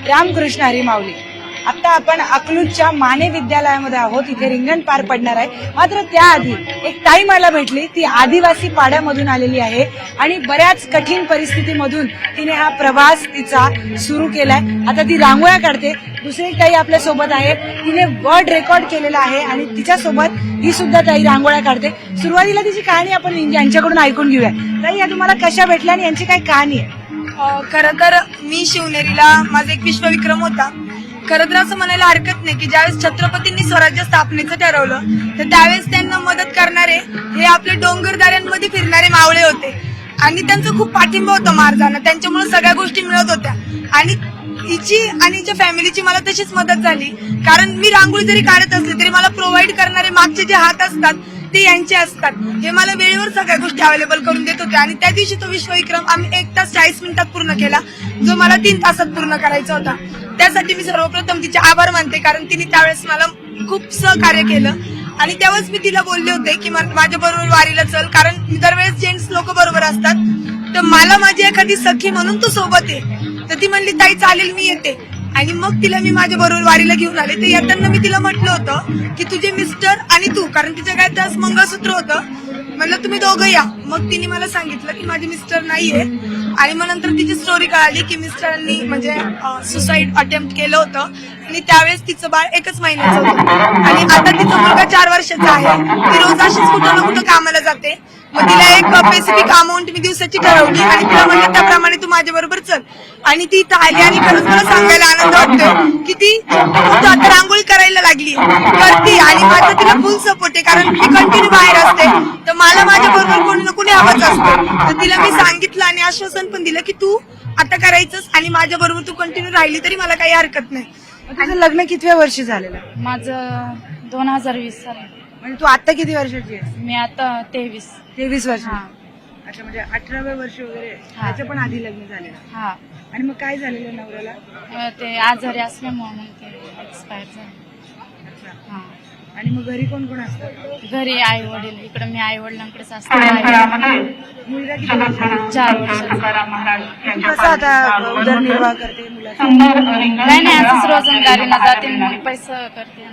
रामकृष्ण हरी माऊली. आता आपण अकलूजच्या माने विद्यालयामध्ये आहोत. इथे रिंगण पार पडणार आहे. मात्र त्याआधी एक ताई मला भेटली. ती आदिवासी पाड्यामधून आलेली आहे आणि बऱ्याच कठीण परिस्थितीमधून तिने हा प्रवास तिचा सुरू केलाय. आता ती रांगोळ्या काढते. दुसरी एक ताई आपल्या सोबत आहे. तिने वर्ल्ड रेकॉर्ड केलेला आहे आणि तिच्यासोबत ही सुद्धा ताई रांगोळ्या काढते. सुरुवातीला तिची कहाणी आपण यांच्याकडून ऐकून घेऊया. ताई, या तुम्हाला कशा भेटल्या आणि यांची काय कहाणी आहे? खरं तर मी शिवनेरीला माझा एक विश्वविक्रम होता. खरं तर असं म्हणायला हरकत नाही की ज्यावेळेस छत्रपतींनी स्वराज्य स्थापनेचं ठरवलं तर त्यावेळेस त्यांना मदत करणारे हे आपले डोंगरदऱ्यांमध्ये फिरणारे मावळे होते आणि त्यांचा खूप पाठिंबा होता मार्गाने. त्यांच्यामुळे सगळ्या गोष्टी मिळत होत्या आणि हिची आणि हिच्या फॅमिलीची मला तशीच मदत झाली. कारण मी रांगोळी जरी काढत असली तरी मला प्रोव्हाइड करणारे मागचे जे हात असतात ते यांचे असतात. हे मला वेळेवर सगळ्या गोष्टी अवेलेबल करून देत होते आणि त्या दिवशी तो विश्वविक्रम आम्ही 1 तास 40 मिनिटात पूर्ण केला, जो मला 3 तासात पूर्ण करायचा होता. त्यासाठी मी सर्वप्रथम तिचे आभार मानते, कारण तिने त्यावेळेस मला खूप सहकार्य केलं आणि त्यावेळेस मी तिला बोलले होते की माझ्या बरोबर वारीला चल, कारण दरवेळेस जेंट्स लोक बरोबर असतात तर मला माझी एखादी सखी म्हणून तू सोबत आहे. तर ती म्हणली ताई चालेल मी येते आणि मग तिला मी माझ्या बरोबर वारीला घेऊन आले. तर येताना मी तिला म्हटलं होतं की तुझे मिस्टर आणि तू, कारण तिच्या काय त्यास मंगळसूत्र होतं, म्हणलं तुम्ही दोघं या. मग तिने मला सांगितलं की माझे मिस्टर नाहीये आणि मग नंतर तिची स्टोरी कळाली की मिस्टरांनी म्हणजे सुसाईड अटेम्प्ट केलं होतं आणि त्यावेळेस तिचं बाळ 1 महिन्याचं होतं आणि आता तिचा मुलगा 4 वर्षाचा आहे. ती रोज अशीच कुठं ना कुठं कामाला जाते. मग तिला एक स्पेसिफिक अमाऊंट मी दिवसाची ठरवली आणि तिला म्हणलं त्याप्रमाणे तू माझ्या बरोबर चल. आणि ती इथं आली आणि खरंच मला सांगायला आनंद वाटतोय की ती आता रांगोळी करायला लागली करते आणि माझा तिला फुल सपोर्ट आहे, कारण मी कंटिन्यू बाहेर असते तर मला माझ्या बरोबर कोणी ना कोणी हवंच असतं. तर तिला मी सांगितलं आणि आश्वासन पण दिलं की तू आता करायचंच आणि माझ्या बरोबर तू कंटिन्यू राहिली तरी मला काही हरकत नाही. तुझं लग्न कितव्या वर्षी झालेलं? माझं 2020 साली. म्हणजे तू आता किती वर्षाची आहेस? मी आता 23. 23 वर्ष. हा. अच्छा, म्हणजे 18व्या वर्ष वगैरे हा. त्याचं पण आधी लग्न झालेलं. हा. आणि मग काय झालेलं नवऱ्याला? ते आजारी असल्यामुळे मग ते एक्सपायर झाले. अच्छा. हा. आणि मग घरी कोण कोण असतं? घरी आई वडील, इकडे मी आई वडिलांकडेच असते. आई- मुलगा किती वर्षाचा? 4 वर्षाचा. कसं आता उदरनिर्वाह करते मुलाचा? नाही नाही, असंच रोजंदारीला जाते मग पैसे करते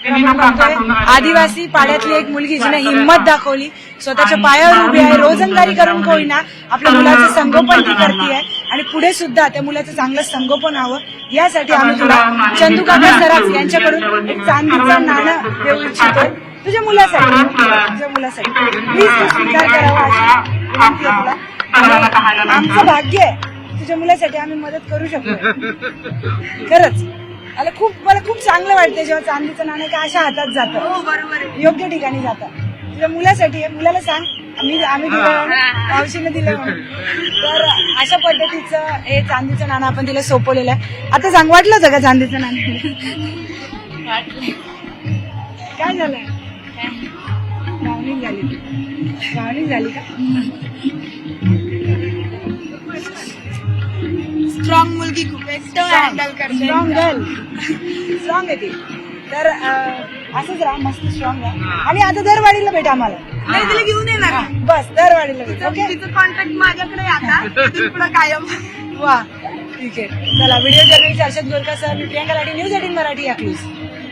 आणि मग आपण बघतोय, आदिवासी पाड्यातली एक मुलगी जिने हिंमत दाखवली, स्वतःच्या पायावर उभी आहे, रोजंदारी करून का होईना आपल्या मुलाचं संगोपन ती करते आणि पुढे सुद्धा त्या मुलाचं चांगलं संगोपन हवं यासाठी आम्ही तुला चंदू काका सराफ यांच्याकडून एक चांदीचं नाणं देऊ इच्छितोय तुझ्या मुलासाठी. तुझ्या मुलासाठी प्लीज तू स्वीकार करावा अशी विनंती आहे तुला. आणि आमचं भाग्य आहे तुझ्या मुलासाठी आम्ही मदत करू शकतो. खरंच मला खूप चांगलं वाटतं जेव्हा चांदीचं नाणं का अशा हातात जातं, बरोबर योग्य ठिकाणी जातं. तुझ्या मुलासाठी मुलाला सांग आम्ही दिलं, मावशीने दिलं म्हणून. तर अशा पद्धतीचं हे चांदीचं नाणं आपण तिला सोपवलेलं आहे. आता सांग, वाटलं होतं का चांदीचं नाणं? काय झालंय? गावणी झाली का? स्ट्रॉंग मुलगी खूप एकटं हँडल करते. स्ट्रॉंग आहे ती. तर असंच राहा, मस्त स्ट्रॉंग राहा आणि आता दरवाडीला भेट आम्हाला. नाही तिला घेऊन येणार. बस दरवाडीला भेट. ओके, तिचं कॉन्टॅक्ट माझ्याकडे आहे आता, तिथून पुढं कायम. वा ठीक आहे. चला, video journalist Arshad Gorkar sir, मी प्रियांका लाठी, न्यूज 18 मराठी, अकलूज.